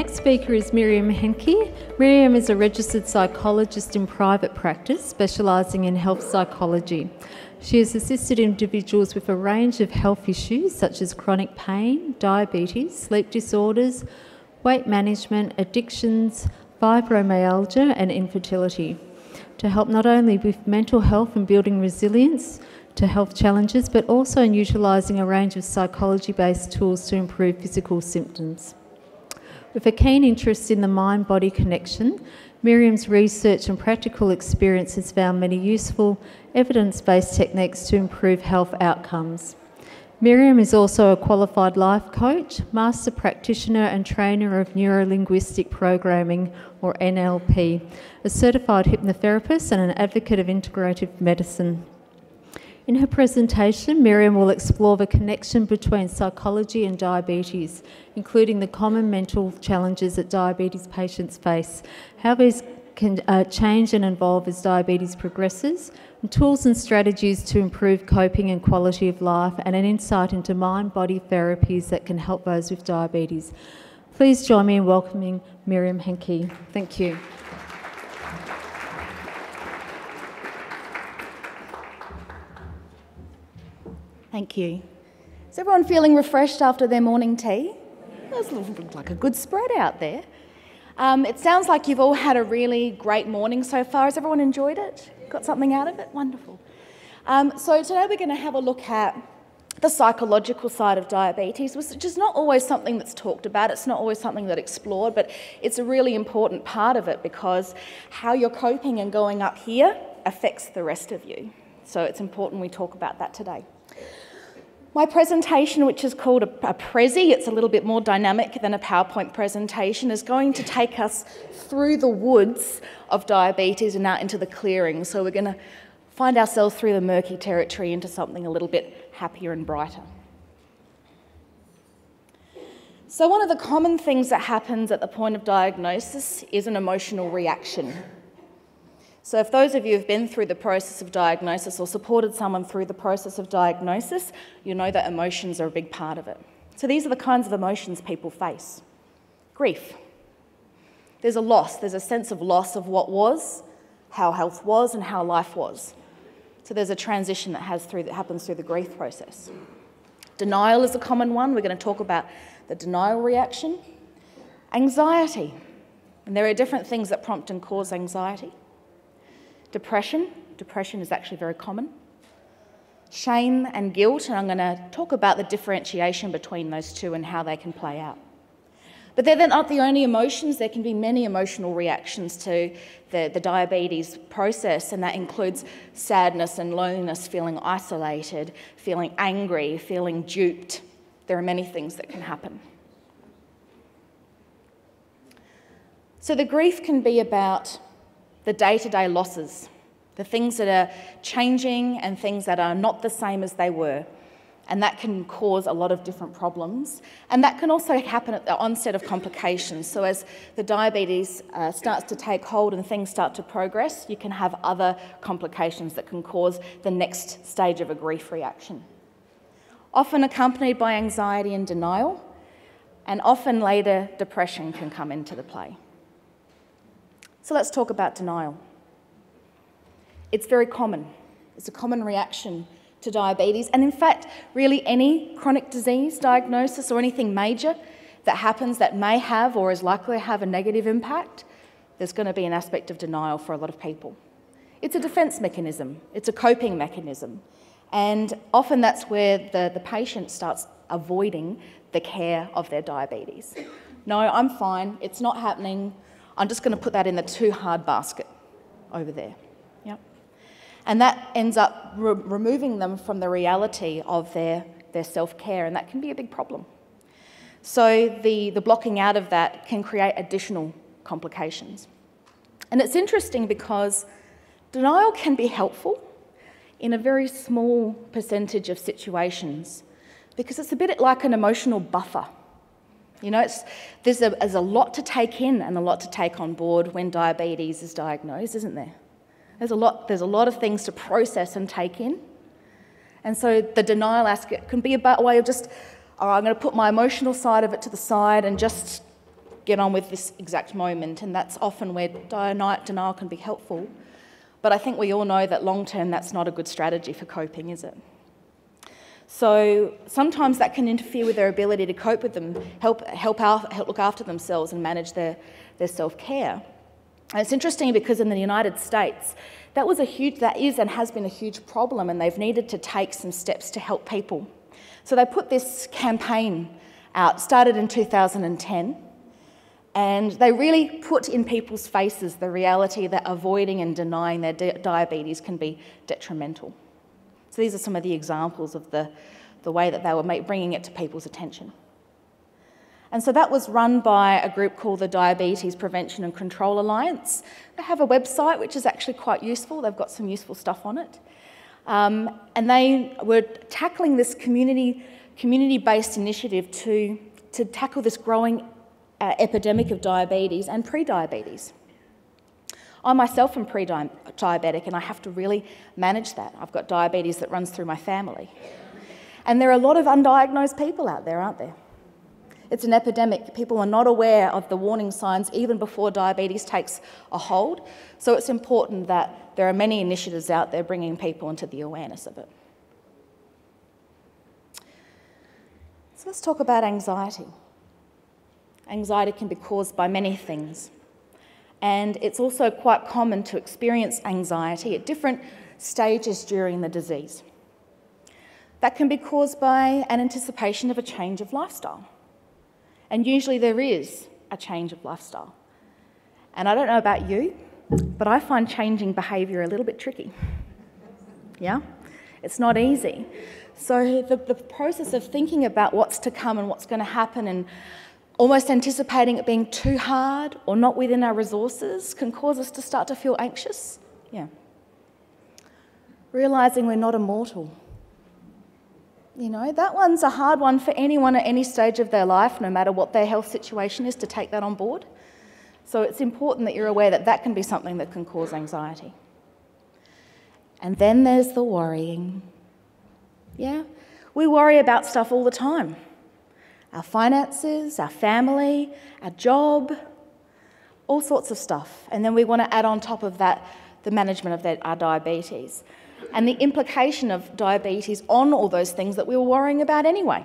next speaker is Miriam Henke. Miriam is a registered psychologist in private practice, specialising in health psychology. She has assisted individuals with a range of health issues such as chronic pain, diabetes, sleep disorders, weight management, addictions, fibromyalgia and infertility, to help not only with mental health and building resilience to health challenges, but also in utilising a range of psychology-based tools to improve physical symptoms. With a keen interest in the mind-body connection, Miriam's research and practical experience has found many useful, evidence-based techniques to improve health outcomes. Miriam is also a qualified life coach, master practitioner and trainer of neuro-linguistic programming, or NLP, a certified hypnotherapist and an advocate of integrative medicine. In her presentation, Miriam will explore the connection between psychology and diabetes, including the common mental challenges that diabetes patients face, how these can change and evolve as diabetes progresses, and tools and strategies to improve coping and quality of life, and an insight into mind-body therapies that can help those with diabetes. Please join me in welcoming Miriam Henke. Thank you. Thank you. Is everyone feeling refreshed after their morning tea? It looks like a good spread out there. It sounds like you've all had a really great morning so far. Has everyone enjoyed it? Got something out of it? Wonderful. So today we're going to have a look at the psychological side of diabetes, which is not always something that's talked about. It's not always something that's explored, but it's a really important part of it because how you're coping and going up here affects the rest of you. So it's important we talk about that today. My presentation, which is called a Prezi, it's a little bit more dynamic than a PowerPoint presentation, is going to take us through the woods of diabetes and out into the clearing. So we're going to find ourselves through the murky territory into something a little bit happier and brighter. So one of the common things that happens at the point of diagnosis is an emotional reaction. So if those of you have been through the process of diagnosis or supported someone through the process of diagnosis, you know that emotions are a big part of it. So these are the kinds of emotions people face. Grief. There's a loss. There's a sense of loss of what was, how health was, and how life was. So there's a transition that happens through the grief process. Denial is a common one. We're going to talk about the denial reaction. Anxiety. And there are different things that prompt and cause anxiety. Depression. Depression is actually very common. Shame and guilt, and I'm going to talk about the differentiation between those two and how they can play out. But they're not the only emotions. There can be many emotional reactions to the diabetes process, and that includes sadness and loneliness, feeling isolated, feeling angry, feeling duped. There are many things that can happen. So the grief can be about the day-to-day losses, the things that are changing and things that are not the same as they were. And that can cause a lot of different problems. And that can also happen at the onset of complications. So as the diabetes starts to take hold and things start to progress, you can have other complications that can cause the next stage of a grief reaction. Often accompanied by anxiety and denial, and often later depression can come into the play. So let's talk about denial. It's very common. It's a common reaction to diabetes, and in fact, really any chronic disease diagnosis or anything major that happens that may have or is likely to have a negative impact, there's going to be an aspect of denial for a lot of people. It's a defence mechanism. It's a coping mechanism. And often that's where the patient starts avoiding the care of their diabetes. No, I'm fine. It's not happening. I'm just going to put that in the too hard basket over there. Yep. And that ends up removing them from the reality of their self-care, and that can be a big problem. So the blocking out of that can create additional complications. And it's interesting because denial can be helpful in a very small percentage of situations because it's a bit like an emotional buffer. You know, there's a lot to take in and a lot to take on board when diabetes is diagnosed, isn't there? There's a lot of things to process and take in. And so the denial aspect can be a way of just, all right, I'm going to put my emotional side of it to the side and just get on with this exact moment, and that's often where denial can be helpful. But I think we all know that long-term that's not a good strategy for coping, is it? So sometimes that can interfere with their ability to cope with them, help look after themselves and manage their self-care. And it's interesting because in the United States, that is and has been a huge problem, and they've needed to take some steps to help people. So they put this campaign out, started in 2010, and they really put in people's faces the reality that avoiding and denying their diabetes can be detrimental. So these are some of the examples of the way that they were bringing it to people's attention. And so that was run by a group called the Diabetes Prevention and Control Alliance. They have a website which is actually quite useful. They've got some useful stuff on it. And they were tackling this community-based initiative to tackle this growing epidemic of diabetes and pre-diabetes. I myself am pre-diabetic, and I have to really manage that. I've got diabetes that runs through my family. And there are a lot of undiagnosed people out there, aren't there? It's an epidemic. People are not aware of the warning signs even before diabetes takes a hold. So it's important that there are many initiatives out there bringing people into the awareness of it. So let's talk about anxiety. Anxiety can be caused by many things. And it's also quite common to experience anxiety at different stages during the disease. That can be caused by an anticipation of a change of lifestyle. And usually there is a change of lifestyle. And I don't know about you, but I find changing behaviour a little bit tricky. Yeah? It's not easy. So the process of thinking about what's to come and what's going to happen and almost anticipating it being too hard or not within our resources can cause us to start to feel anxious. Yeah. Realising we're not immortal. You know, that one's a hard one for anyone at any stage of their life, no matter what their health situation is, to take that on board. So it's important that you're aware that that can be something that can cause anxiety. And then there's the worrying. Yeah? We worry about stuff all the time. Our finances, our family, our job, all sorts of stuff. And then we want to add on top of that the management of our diabetes. And the implication of diabetes on all those things that we were worrying about anyway.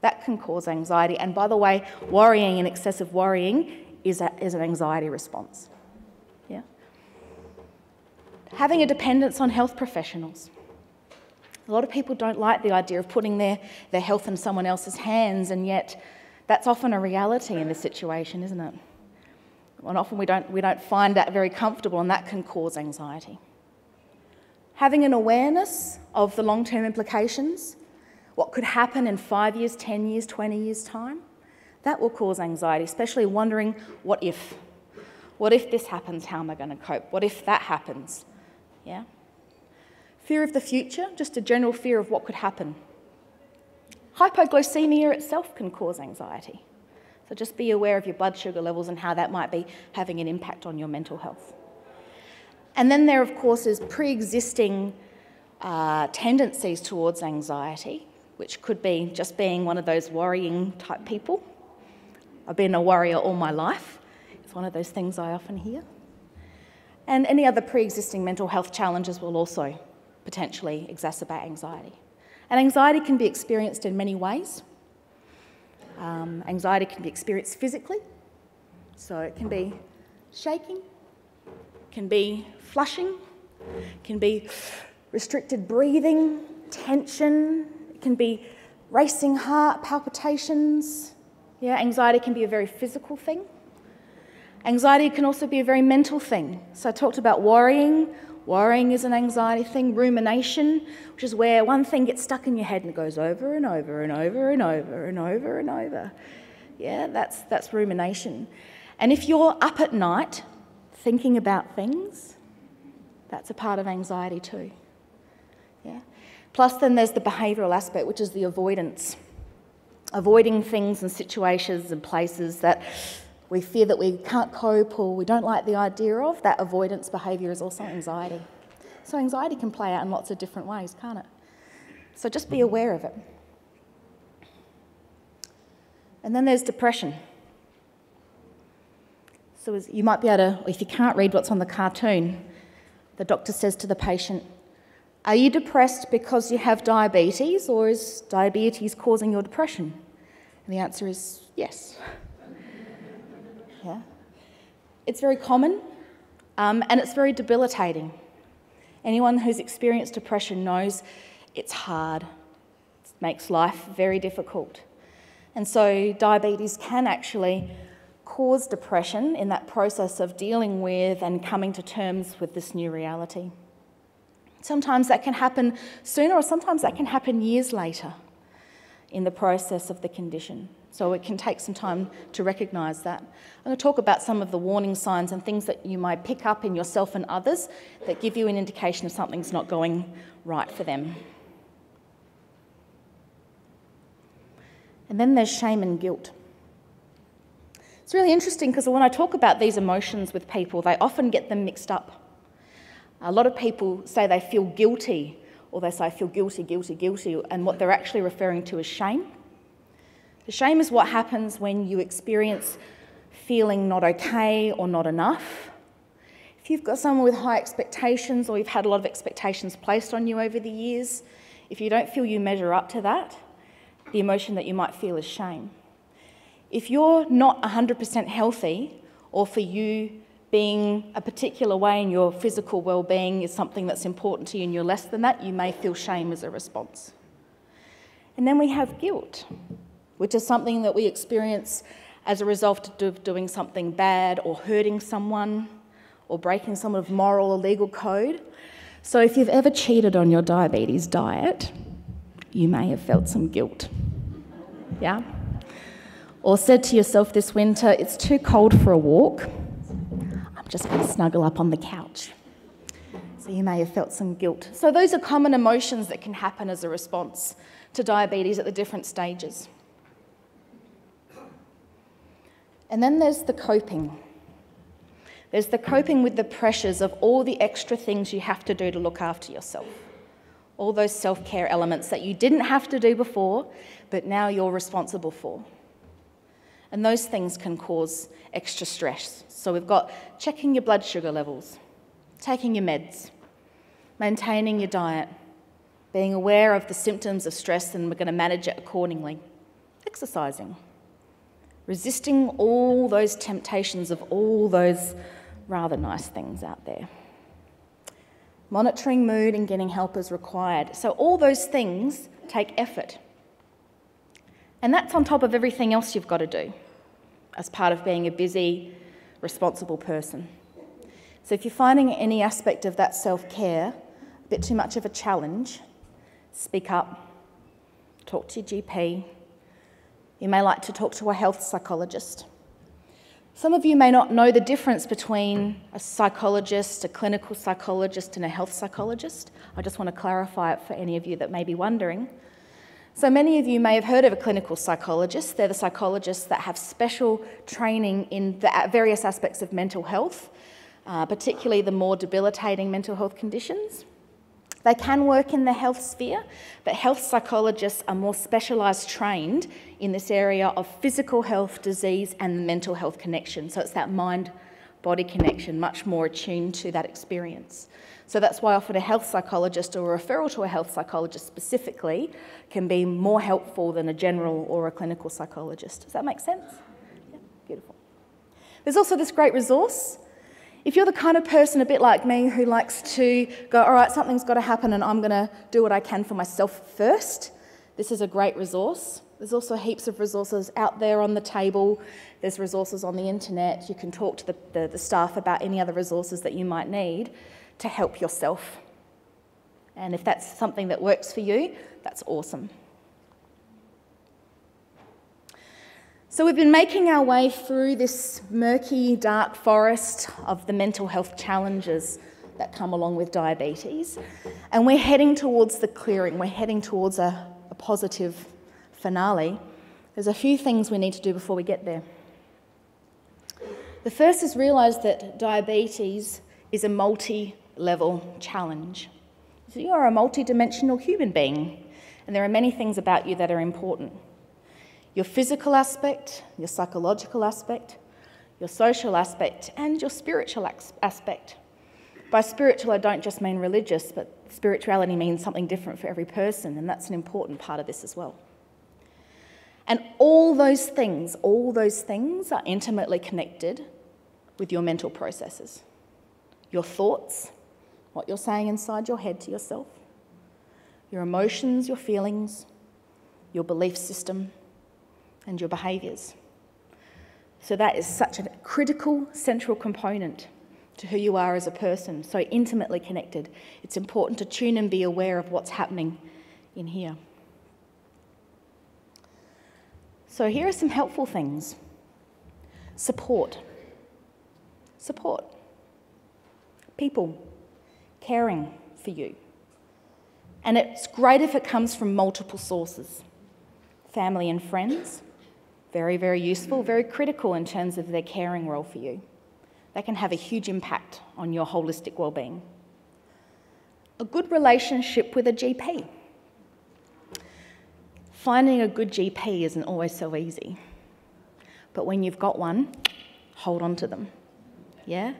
That can cause anxiety. And by the way, worrying and excessive worrying is an anxiety response. Yeah? Having a dependence on health professionals. A lot of people don't like the idea of putting their health in someone else's hands, and yet that's often a reality in this situation, isn't it? And often we don't find that very comfortable, and that can cause anxiety. Having an awareness of the long-term implications, what could happen in 5 years, 10 years, 20 years' time, that will cause anxiety, especially wondering, what if? What if this happens? How am I going to cope? What if that happens? Yeah? Fear of the future, just a general fear of what could happen. Hypoglycemia itself can cause anxiety. So just be aware of your blood sugar levels and how that might be having an impact on your mental health. And then there, of course, is pre-existing tendencies towards anxiety, which could be just being one of those worrying type people. I've been a worrier all my life. It's one of those things I often hear. And any other pre-existing mental health challenges will also potentially exacerbate anxiety. And anxiety can be experienced in many ways. Anxiety can be experienced physically. So it can be shaking, can be flushing, can be restricted breathing, tension, it can be racing heart, palpitations. Yeah, anxiety can be a very physical thing. Anxiety can also be a very mental thing. So I talked about worrying. Worrying is an anxiety thing. Rumination, which is where one thing gets stuck in your head and it goes over and over and over and over and over and over. Yeah, that's rumination. And if you're up at night thinking about things, that's a part of anxiety too. Yeah. Plus then there's the behavioural aspect, which is the avoidance. Avoiding things and situations and places that we fear that we can't cope or we don't like the idea of. That avoidance behaviour is also anxiety. So anxiety can play out in lots of different ways, can't it? So just be aware of it. And then there's depression. So as you might be able to, if you can't read what's on the cartoon, the doctor says to the patient, "Are you depressed because you have diabetes, or is diabetes causing your depression?" And the answer is yes. Yeah. It's very common, and it's very debilitating. Anyone who's experienced depression knows it's hard. It makes life very difficult. And so diabetes can actually cause depression in that process of dealing with and coming to terms with this new reality. Sometimes that can happen sooner, or sometimes that can happen years later in the process of the condition. So it can take some time to recognise that. I'm going to talk about some of the warning signs and things that you might pick up in yourself and others that give you an indication of something's not going right for them. And then there's shame and guilt. It's really interesting because when I talk about these emotions with people, they often get them mixed up. A lot of people say they feel guilty, or they say I feel guilty, guilty, guilty, and what they're actually referring to is shame. The shame is what happens when you experience feeling not okay or not enough. If you've got someone with high expectations, or you've had a lot of expectations placed on you over the years, if you don't feel you measure up to that, the emotion that you might feel is shame. If you're not 100% healthy, or for you being a particular way in your physical well-being is something that's important to you and you're less than that, you may feel shame as a response. And then we have guilt, which is something that we experience as a result of doing something bad, or hurting someone, or breaking some of moral or legal code. So if you've ever cheated on your diabetes diet, you may have felt some guilt. Yeah? Or said to yourself this winter, it's too cold for a walk, I'm just going to snuggle up on the couch. So you may have felt some guilt. So those are common emotions that can happen as a response to diabetes at the different stages. And then there's the coping. There's the coping with the pressures of all the extra things you have to do to look after yourself. All those self-care elements that you didn't have to do before, but now you're responsible for. And those things can cause extra stress. So we've got checking your blood sugar levels, taking your meds, maintaining your diet, being aware of the symptoms of stress, and we're going to manage it accordingly, exercising, resisting all those temptations of all those rather nice things out there, monitoring mood and getting help as required. So all those things take effort. And that's on top of everything else you've got to do as part of being a busy, responsible person. So if you're finding any aspect of that self-care a bit too much of a challenge, speak up, talk to your GP. You may like to talk to a health psychologist. Some of you may not know the difference between a psychologist, a clinical psychologist, and a health psychologist. I just want to clarify it for any of you that may be wondering. So many of you may have heard of a clinical psychologist. They're the psychologists that have special training in the various aspects of mental health, particularly the more debilitating mental health conditions. They can work in the health sphere, but health psychologists are more specialised trained in this area of physical health, disease, and the mental health connection. So it's that mind-body connection, much more attuned to that experience. So that's why often a health psychologist or a referral to a health psychologist specifically can be more helpful than a general or a clinical psychologist. Does that make sense? Yeah, beautiful. There's also this great resource. If you're the kind of person a bit like me who likes to go, all right, something's got to happen and I'm going to do what I can for myself first, this is a great resource. There's also heaps of resources out there on the table. There's resources on the internet. You can talk to the staff about any other resources that you might need to help yourself. And if that's something that works for you, that's awesome. So we've been making our way through this murky, dark forest of the mental health challenges that come along with diabetes. And we're heading towards the clearing. We're heading towards a positive finale. There's a few things we need to do before we get there. The first is realise that diabetes is a multi-level challenge. So you are a multi-dimensional human being, and there are many things about you that are important. Your physical aspect, your psychological aspect, your social aspect, and your spiritual aspect. By spiritual, I don't just mean religious, but spirituality means something different for every person, and that's an important part of this as well. And all those things are intimately connected with your mental processes. Your thoughts, what you're saying inside your head to yourself, your emotions, your feelings, your belief system, and your behaviours. So that is such a critical, central component to who you are as a person, so intimately connected. It's important to tune and be aware of what's happening in here. So here are some helpful things. Support. People caring for you. And it's great if it comes from multiple sources. Family and friends, very, very useful, very critical in terms of their caring role for you. They can have a huge impact on your holistic well-being. A good relationship with a GP. Finding a good GP isn't always so easy. But when you've got one, hold on to them. Yeah?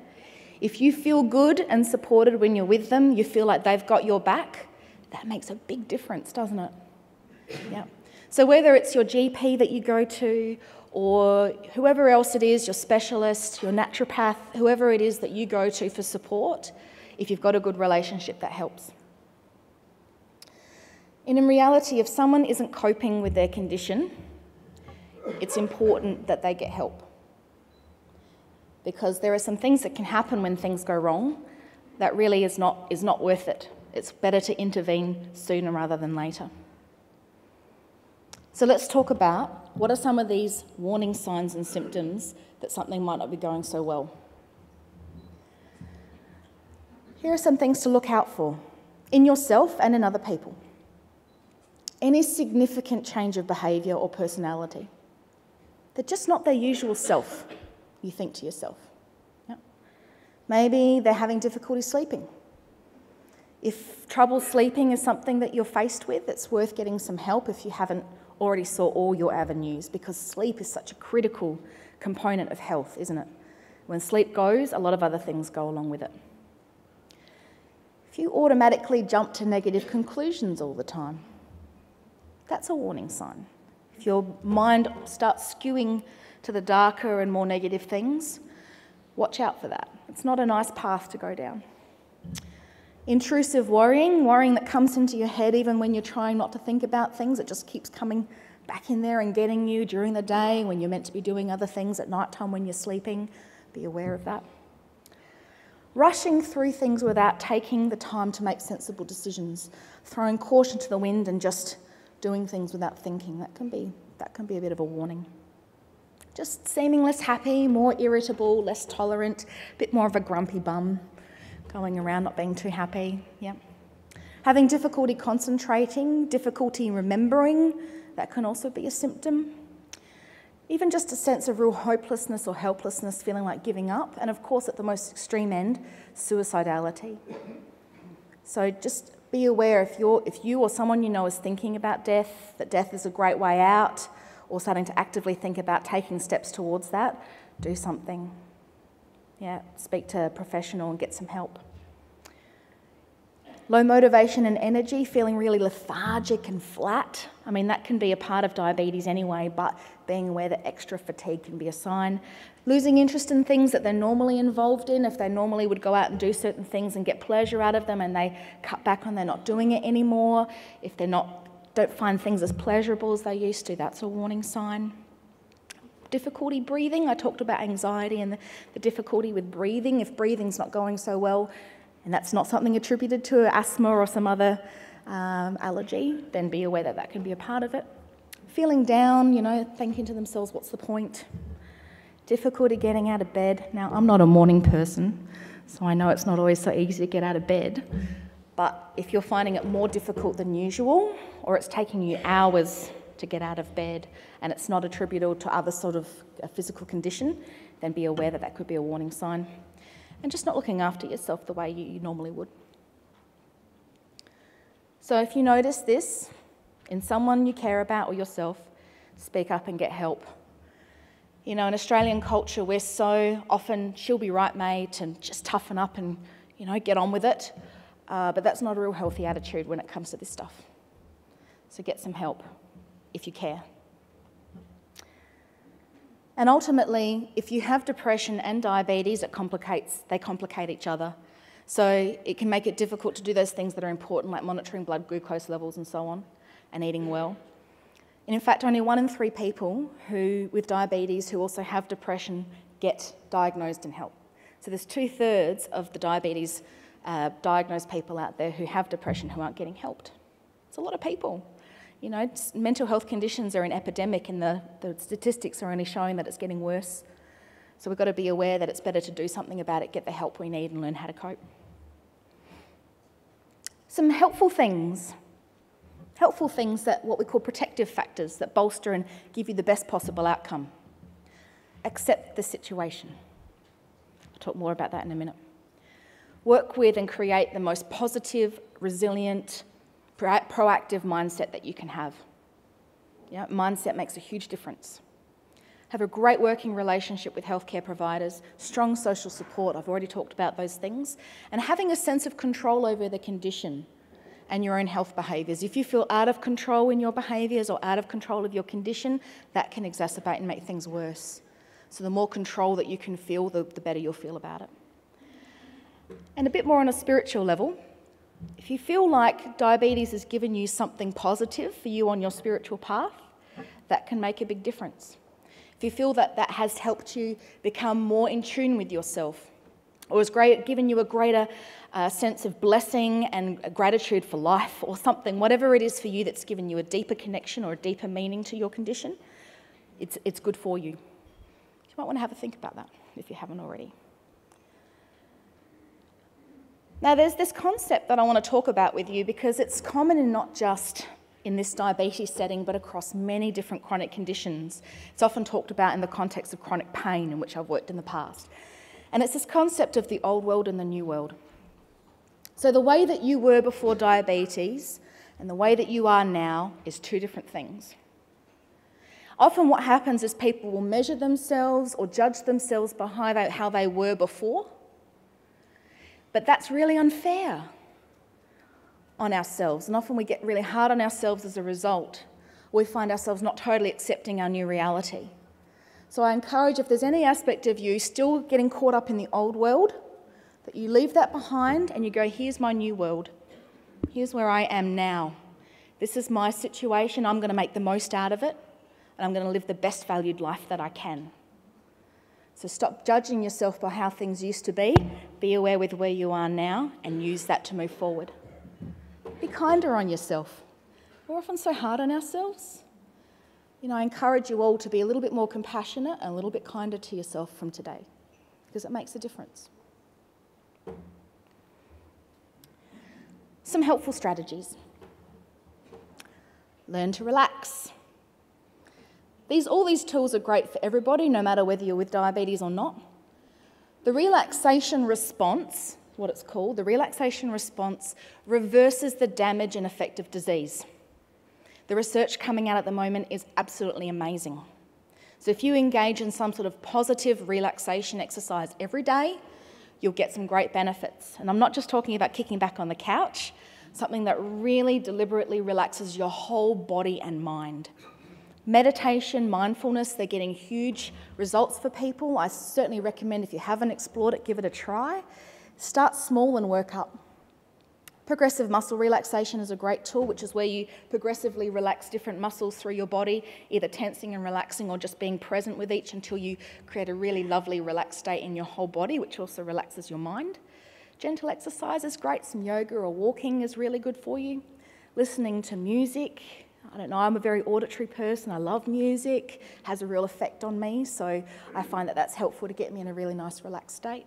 If you feel good and supported when you're with them, you feel like they've got your back, that makes a big difference, doesn't it? Yeah. So whether it's your GP that you go to or whoever else it is, your specialist, your naturopath, whoever it is that you go to for support, if you've got a good relationship, that helps. And in reality, if someone isn't coping with their condition, it's important that they get help. Because there are some things that can happen when things go wrong that really is not worth it. It's better to intervene sooner rather than later. So let's talk about what are some of these warning signs and symptoms that something might not be going so well. Here are some things to look out for in yourself and in other people. Any significant change of behaviour or personality. They're just not their usual self, you think to yourself. Yep. Maybe they're having difficulty sleeping. If trouble sleeping is something that you're faced with, it's worth getting some help if you haven't already saw all your avenues, because sleep is such a critical component of health, isn't it? When sleep goes, a lot of other things go along with it. If you automatically jump to negative conclusions all the time, that's a warning sign. If your mind starts skewing to the darker and more negative things, watch out for that. It's not a nice path to go down. Intrusive worrying that comes into your head even when you're trying not to think about things. It just keeps coming back in there and getting you during the day when you're meant to be doing other things at night time when you're sleeping. Be aware of that. Rushing through things without taking the time to make sensible decisions. Throwing caution to the wind and just doing things without thinking. That can be a bit of a warning. Just seeming less happy, more irritable, less tolerant, a bit more of a grumpy bum. Going around not being too happy, yeah. Having difficulty concentrating, difficulty remembering, that can also be a symptom. Even just a sense of real hopelessness or helplessness, feeling like giving up. And of course, at the most extreme end, suicidality. So just be aware if you or someone you know is thinking about death, that death is a great way out, or starting to actively think about taking steps towards that, do something. Yeah, speak to a professional and get some help. Low motivation and energy, feeling really lethargic and flat. I mean, that can be a part of diabetes anyway, but being aware that extra fatigue can be a sign. Losing interest in things that they're normally involved in. If they normally would go out and do certain things and get pleasure out of them and they cut back on, they're not doing it anymore. If don't find things as pleasurable as they used to, that's a warning sign. Difficulty breathing. I talked about anxiety and the difficulty with breathing. If breathing's not going so well, and that's not something attributed to asthma or some other allergy, then be aware that can be a part of it. Feeling down, thinking to themselves, what's the point? Difficulty getting out of bed. Now, I'm not a morning person, so I know it's not always so easy to get out of bed, but if you're finding it more difficult than usual, or it's taking you hours to get out of bed and it's not attributable to other sort of a physical condition, then be aware that could be a warning sign. And just not looking after yourself the way you normally would. So if you notice this in someone you care about or yourself, speak up and get help. You know, in Australian culture, we're so often, she'll be right, mate, and just toughen up and, you know, get on with it. But that's not a real healthy attitude when it comes to this stuff. So get some help if you care. And ultimately, if you have depression and diabetes, they complicate each other. So it can make it difficult to do those things that are important, like monitoring blood glucose levels and so on, and eating well. And in fact, only 1 in 3 people with diabetes who also have depression get diagnosed and help. So there's 2/3 of the diabetes diagnosed people out there who have depression who aren't getting helped. It's a lot of people. You know, mental health conditions are an epidemic, and the statistics are only showing that it's getting worse. So we've got to be aware that it's better to do something about it, get the help we need, and learn how to cope. Some helpful things that what we call protective factors that bolster and give you the best possible outcome. Accept the situation. I'll talk more about that in a minute. Work with and create the most positive, resilient, proactive mindset that you can have. Yeah, mindset makes a huge difference. Have a great working relationship with healthcare providers, strong social support, I've already talked about those things, and having a sense of control over the condition and your own health behaviours. If you feel out of control in your behaviours or out of control of your condition, that can exacerbate and make things worse. So the more control that you can feel, the better you'll feel about it. And a bit more on a spiritual level, if you feel like diabetes has given you something positive for you on your spiritual path, that can make a big difference. If you feel that that has helped you become more in tune with yourself, or has given you a greater sense of blessing and gratitude for life or something, whatever it is for you that's given you a deeper connection or a deeper meaning to your condition, it's good for you. You might want to have a think about that if you haven't already. Now, there's this concept that I want to talk about with you because it's common in not just in this diabetes setting, but across many different chronic conditions. It's often talked about in the context of chronic pain, in which I've worked in the past. And it's this concept of the old world and the new world. So the way that you were before diabetes and the way that you are now is 2 different things. Often what happens is people will measure themselves or judge themselves by how they were before. But that's really unfair on ourselves, and often we get really hard on ourselves as a result. We find ourselves not totally accepting our new reality. So I encourage, if there's any aspect of you still getting caught up in the old world, that you leave that behind and you go, here's my new world. Here's where I am now. This is my situation. I'm going to make the most out of it, and I'm going to live the best valued life that I can. So stop judging yourself by how things used to be aware with where you are now, and use that to move forward. Be kinder on yourself. We're often so hard on ourselves. You know, I encourage you all to be a little bit more compassionate and a little bit kinder to yourself from today, because it makes a difference. Some helpful strategies. Learn to relax. All these tools are great for everybody, no matter whether you're with diabetes or not. The relaxation response, what it's called, the relaxation response reverses the damage and effect of disease. The research coming out at the moment is absolutely amazing. So if you engage in some sort of positive relaxation exercise every day, you'll get some great benefits. And I'm not just talking about kicking back on the couch, something that really deliberately relaxes your whole body and mind. Meditation, mindfulness, they're getting huge results for people. I certainly recommend, if you haven't explored it, give it a try. Start small and work up. Progressive muscle relaxation is a great tool, which is where you progressively relax different muscles through your body, either tensing and relaxing or just being present with each until you create a really lovely relaxed state in your whole body, which also relaxes your mind. Gentle exercise is great. Some yoga or walking is really good for you. Listening to music. I don't know, I'm a very auditory person. I love music. It has a real effect on me, so I find that that's helpful to get me in a really nice relaxed state.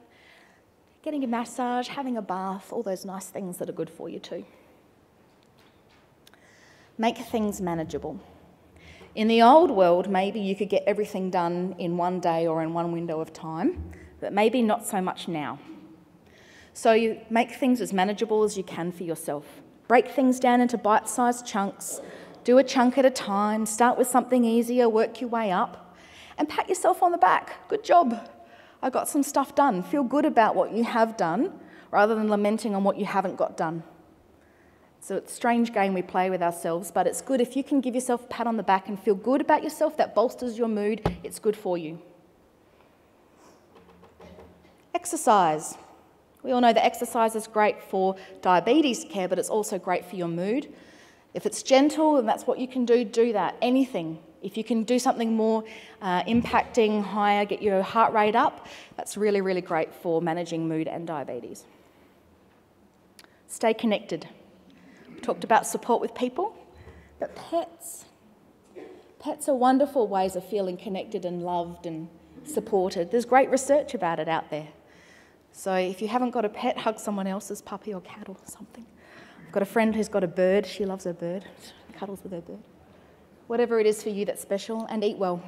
Getting a massage, having a bath, all those nice things that are good for you too. Make things manageable. In the old world, maybe you could get everything done in one day or in one window of time, but maybe not so much now. So you make things as manageable as you can for yourself. Break things down into bite-sized chunks. Do a chunk at a time. Start with something easier, work your way up. And pat yourself on the back. Good job. I got some stuff done. Feel good about what you have done rather than lamenting on what you haven't got done. So it's a strange game we play with ourselves, but it's good if you can give yourself a pat on the back and feel good about yourself. That bolsters your mood. It's good for you. Exercise. We all know that exercise is great for diabetes care, but it's also great for your mood. If it's gentle and that's what you can do, do that. Anything. If you can do something more impacting, higher, get your heart rate up, that's really, really great for managing mood and diabetes. Stay connected. We talked about support with people, but pets. Pets are wonderful ways of feeling connected and loved and supported. There's great research about it out there. So if you haven't got a pet, hug someone else's puppy or cat or something. I've got a friend who's got a bird. She loves her bird. She cuddles with her bird. Whatever it is for you that's special, and eat well.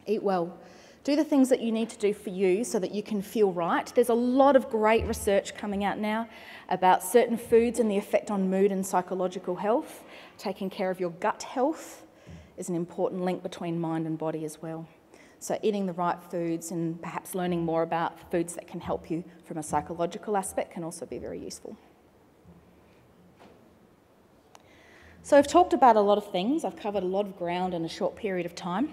Eat well. Do the things that you need to do for you so that you can feel right. There's a lot of great research coming out now about certain foods and the effect on mood and psychological health. Taking care of your gut health is an important link between mind and body as well. So eating the right foods and perhaps learning more about foods that can help you from a psychological aspect can also be very useful. So I've talked about a lot of things. I've covered a lot of ground in a short period of time.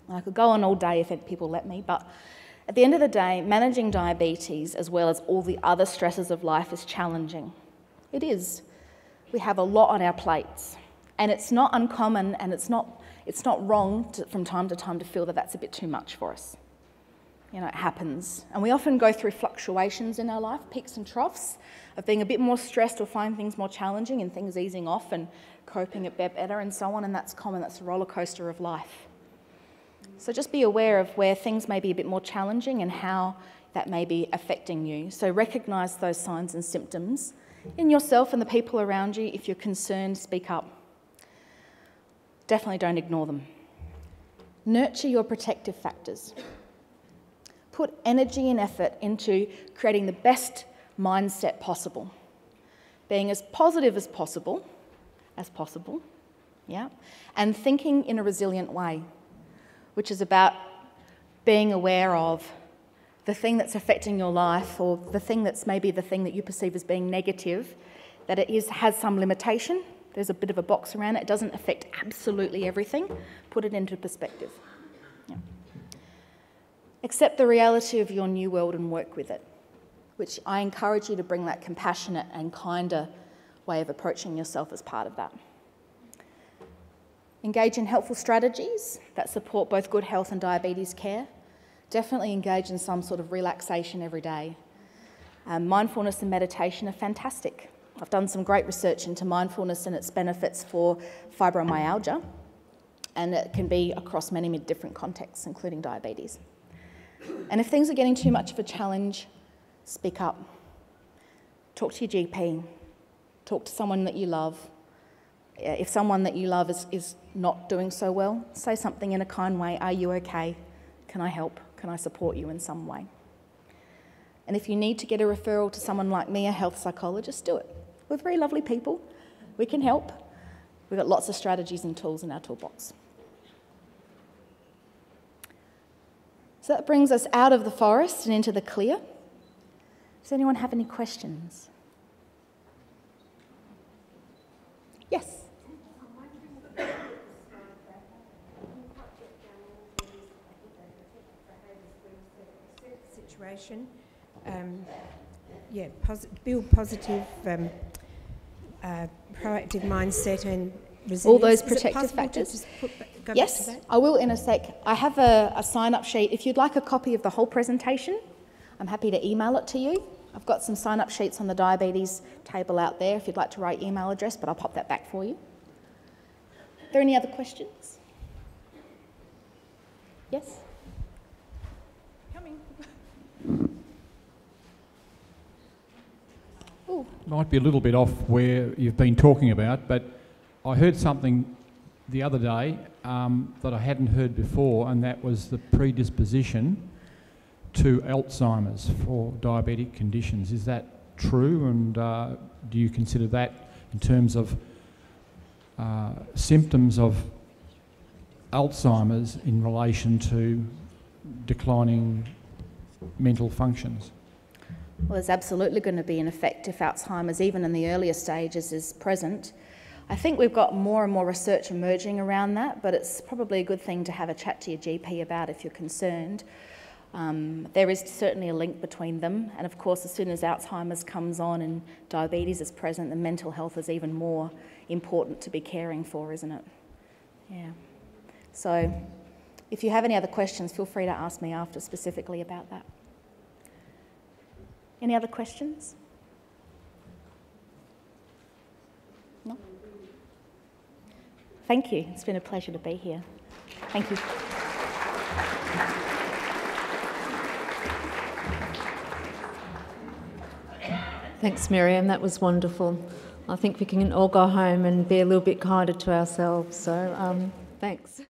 I could go on all day if people let me, but at the end of the day, managing diabetes as well as all the other stresses of life is challenging. It is. We have a lot on our plates, and it's not uncommon and it's not wrong from time to time to feel that that's a bit too much for us. You know, it happens. And we often go through fluctuations in our life, peaks and troughs, of being a bit more stressed or find things more challenging and things easing off and coping a bit better and so on, and that's common. That's the roller coaster of life. So just be aware of where things may be a bit more challenging and how that may be affecting you. So recognise those signs and symptoms in yourself and the people around you. If you're concerned, speak up. Definitely don't ignore them. Nurture your protective factors. Put energy and effort into creating the best mindset possible. Being as positive as possible, yeah, and thinking in a resilient way, which is about being aware of the thing that's affecting your life or the thing that's maybe the thing that you perceive as being negative, that it has some limitation. There's a bit of a box around it. It doesn't affect absolutely everything. Put it into perspective. Yeah. Accept the reality of your new world and work with it, which I encourage you to bring that compassionate and kinder way of approaching yourself as part of that. Engage in helpful strategies that support both good health and diabetes care. Definitely engage in some sort of relaxation every day. Mindfulness and meditation are fantastic. I've done some great research into mindfulness and its benefits for fibromyalgia, and it can be across many different contexts, including diabetes. And if things are getting too much of a challenge, speak up. Talk to your GP. Talk to someone that you love. If someone that you love is not doing so well, say something in a kind way. Are you okay? Can I help? Can I support you in some way? And if you need to get a referral to someone like me, a health psychologist, do it. We're very lovely people. We can help. We've got lots of strategies and tools in our toolbox. So that brings us out of the forest and into the clear. Does anyone have any questions? Yes? Situation. Build positive, proactive mindset and resilience. All those protective factors. Yes, I will in a sec. I have a sign-up sheet. If you'd like a copy of the whole presentation, I'm happy to email it to you. I've got some sign-up sheets on the diabetes table out there if you'd like to write your email address, but I'll pop that back for you. Are there any other questions? Yes? Ooh. Might be a little bit off where you've been talking about, but I heard something the other day that I hadn't heard before, and that was the predisposition to Alzheimer's for diabetic conditions. Is that true, and do you consider that in terms of symptoms of Alzheimer's in relation to declining mental functions? Well, there's absolutely going to be an effect if Alzheimer's, even in the earlier stages, is present. I think we've got more and more research emerging around that, but it's probably a good thing to have a chat to your GP about if you're concerned. There is certainly a link between them, and of course, as soon as Alzheimer's comes on and diabetes is present, then mental health is even more important to be caring for, isn't it? Yeah. So, if you have any other questions, feel free to ask me after specifically about that. Any other questions? No? Thank you. It's been a pleasure to be here. Thank you. Thanks, Miriam. That was wonderful. I think we can all go home and be a little bit kinder to ourselves. So, thanks.